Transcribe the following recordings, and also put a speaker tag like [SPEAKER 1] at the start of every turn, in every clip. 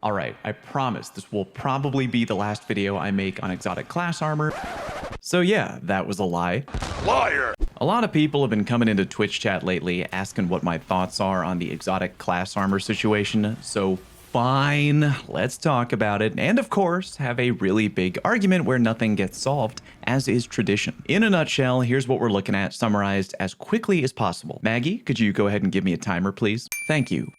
[SPEAKER 1] Alright, I promise this will probably be the last video I make on exotic class armor. So yeah, that was a lie.
[SPEAKER 2] Liar!
[SPEAKER 1] A lot of people have been coming into Twitch chat lately asking what my thoughts are on the exotic class armor situation, so fine, let's talk about it, and of course, have a really big argument where nothing gets solved, as is tradition. In a nutshell, here's what we're looking at, summarized as quickly as possible. Maggie, could you go ahead and give me a timer, please? Thank you.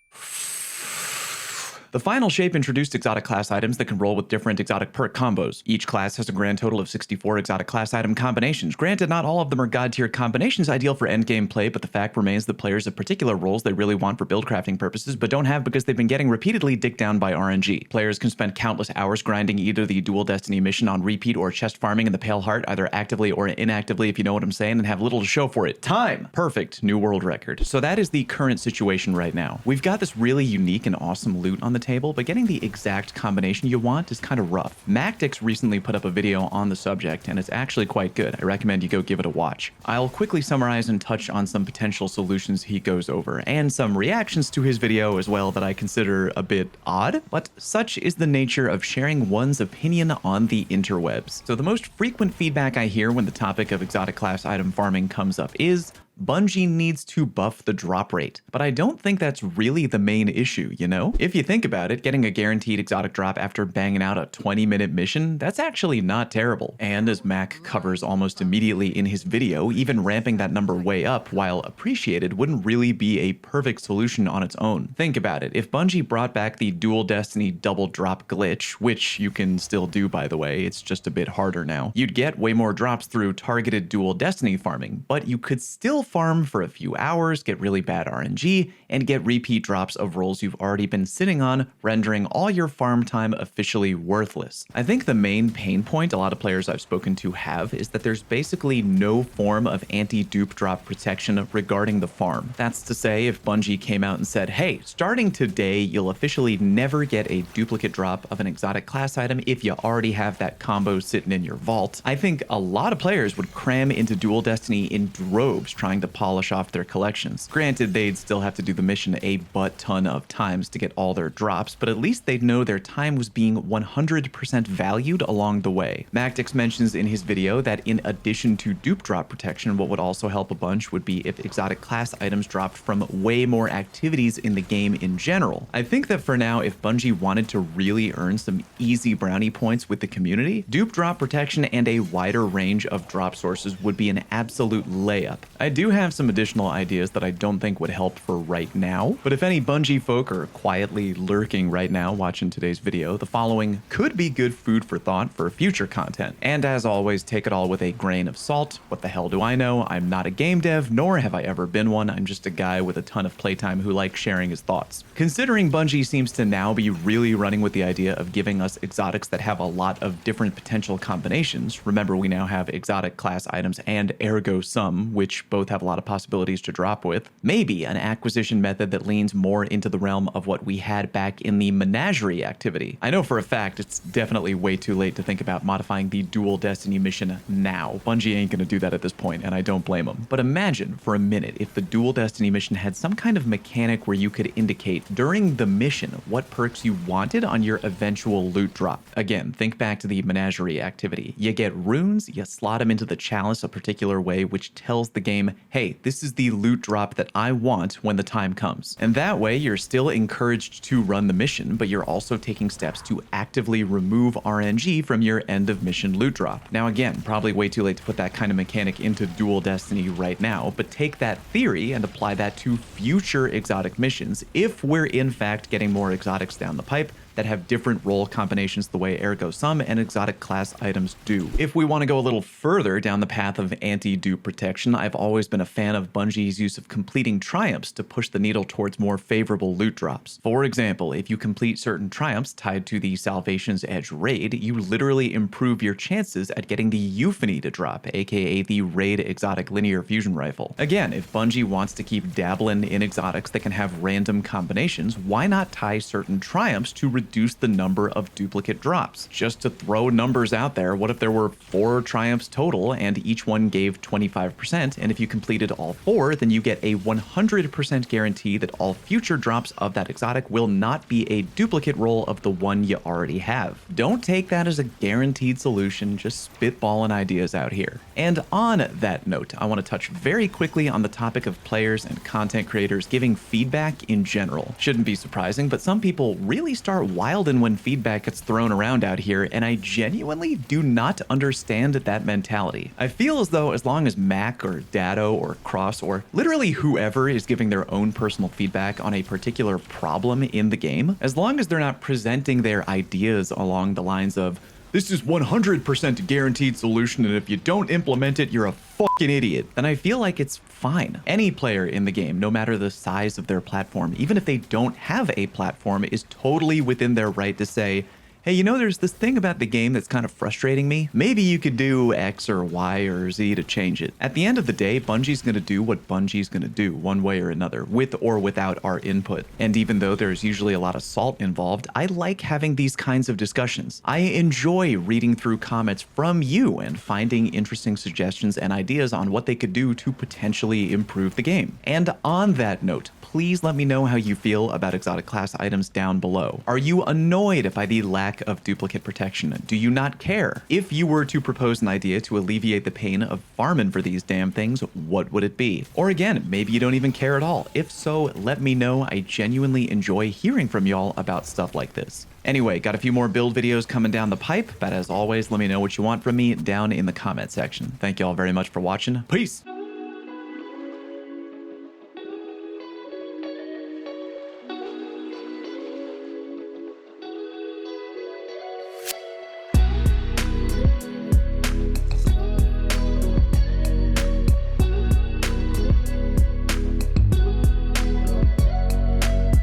[SPEAKER 1] The final shape introduced exotic class items that can roll with different exotic perk combos. Each class has a grand total of 64 exotic class item combinations. Granted, not all of them are god tier combinations ideal for endgame play, but the fact remains that players have particular roles they really want for build crafting purposes, but don't have because they've been getting repeatedly dicked down by RNG. Players can spend countless hours grinding either the Dual Destiny mission on repeat or chest farming in the Pale Heart, either actively or inactively, if you know what I'm saying, and have little to show for it. Time! Perfect. New world record. So that is the current situation right now. We've got this really unique and awesome loot on the table, but getting the exact combination you want is kind of rough. Mactics recently put up a video on the subject, and it's actually quite good. I recommend you go give it a watch. I'll quickly summarize and touch on some potential solutions he goes over, and some reactions to his video as well that I consider a bit odd, but such is the nature of sharing one's opinion on the interwebs. So the most frequent feedback I hear when the topic of exotic class item farming comes up is, Bungie needs to buff the drop rate. But I don't think that's really the main issue, you know? If you think about it, getting a guaranteed exotic drop after banging out a 20-minute mission, that's actually not terrible. And as Mac covers almost immediately in his video, even ramping that number way up, while appreciated, wouldn't really be a perfect solution on its own. Think about it. If Bungie brought back the Dual Destiny double drop glitch, which you can still do by the way, it's just a bit harder now, you'd get way more drops through targeted Dual Destiny farming, but you could still farm for a few hours, get really bad RNG, and get repeat drops of rolls you've already been sitting on, rendering all your farm time officially worthless. I think the main pain point a lot of players I've spoken to have is that there's basically no form of anti-dupe drop protection regarding the farm. That's to say, if Bungie came out and said, hey, starting today, you'll officially never get a duplicate drop of an exotic class item if you already have that combo sitting in your vault, I think a lot of players would cram into Dual Destiny in droves trying to polish off their collections. Granted, they'd still have to do the mission a butt ton of times to get all their drops, but at least they'd know their time was being 100% valued along the way. Mactics mentions in his video that in addition to dupe drop protection, what would also help a bunch would be if exotic class items dropped from way more activities in the game in general. I think that for now, if Bungie wanted to really earn some easy brownie points with the community, dupe drop protection and a wider range of drop sources would be an absolute layup. I do have some additional ideas that I don't think would help for right now, but if any Bungie folk are quietly lurking right now watching today's video, the following could be good food for thought for future content. And as always, take it all with a grain of salt. What the hell do I know? I'm not a game dev, nor have I ever been one. I'm just a guy with a ton of playtime who likes sharing his thoughts. Considering Bungie seems to now be really running with the idea of giving us exotics that have a lot of different potential combinations, remember we now have exotic class items and ergo sum, which both have a lot of possibilities to drop with, maybe an acquisition method that leans more into the realm of what we had back in the menagerie activity. I know for a fact it's definitely way too late to think about modifying the Dual Destiny mission now. Bungie ain't gonna do that at this point, and I don't blame them. But imagine for a minute if the Dual Destiny mission had some kind of mechanic where you could indicate during the mission what perks you wanted on your eventual loot drop. Again, think back to the menagerie activity. You get runes, you slot them into the chalice a particular way, which tells the game, hey, this is the loot drop that I want when the time comes. And that way, you're still encouraged to run the mission, but you're also taking steps to actively remove RNG from your end of mission loot drop. Now again, probably way too late to put that kind of mechanic into Dual Destiny right now, but take that theory and apply that to future exotic missions if we're in fact getting more exotics down the pipe that have different role combinations the way ergo sum and exotic class items do. If we want to go a little further down the path of anti-dupe protection, I've always been a fan of Bungie's use of completing triumphs to push the needle towards more favorable loot drops. For example, if you complete certain triumphs tied to the Salvation's Edge raid, you literally improve your chances at getting the Euphony to drop, aka the raid exotic linear fusion rifle. Again, if Bungie wants to keep dabbling in exotics that can have random combinations, why not tie certain triumphs to reduce the number of duplicate drops. Just to throw numbers out there, what if there were 4 triumphs total and each one gave 25%, and if you completed all 4, then you get a 100% guarantee that all future drops of that exotic will not be a duplicate roll of the one you already have. Don't take that as a guaranteed solution, just spitballing ideas out here. And on that note, I want to touch very quickly on the topic of players and content creators giving feedback in general. Shouldn't be surprising, but some people really start wilding when feedback gets thrown around out here, and I genuinely do not understand that mentality. I feel as though as long as Mac or Dado or Cross or literally whoever is giving their own personal feedback on a particular problem in the game, as long as they're not presenting their ideas along the lines of, this is 100% guaranteed solution, and if you don't implement it, you're a fucking idiot, then I feel like it's fine. Any player in the game, no matter the size of their platform, even if they don't have a platform, is totally within their right to say, hey, you know, there's this thing about the game that's kind of frustrating me. Maybe you could do X or Y or Z to change it. At the end of the day, Bungie's going to do what Bungie's going to do, one way or another, with or without our input. And even though there's usually a lot of salt involved, I like having these kinds of discussions. I enjoy reading through comments from you and finding interesting suggestions and ideas on what they could do to potentially improve the game. And on that note, please let me know how you feel about exotic class items down below. Are you annoyed by the lack of duplicate protection? Do you not care? If you were to propose an idea to alleviate the pain of farming for these damn things, what would it be? Or again, maybe you don't even care at all. If so, let me know. I genuinely enjoy hearing from y'all about stuff like this. Anyway, got a few more build videos coming down the pipe, but as always, let me know what you want from me down in the comment section. Thank you all very much for watching. Peace!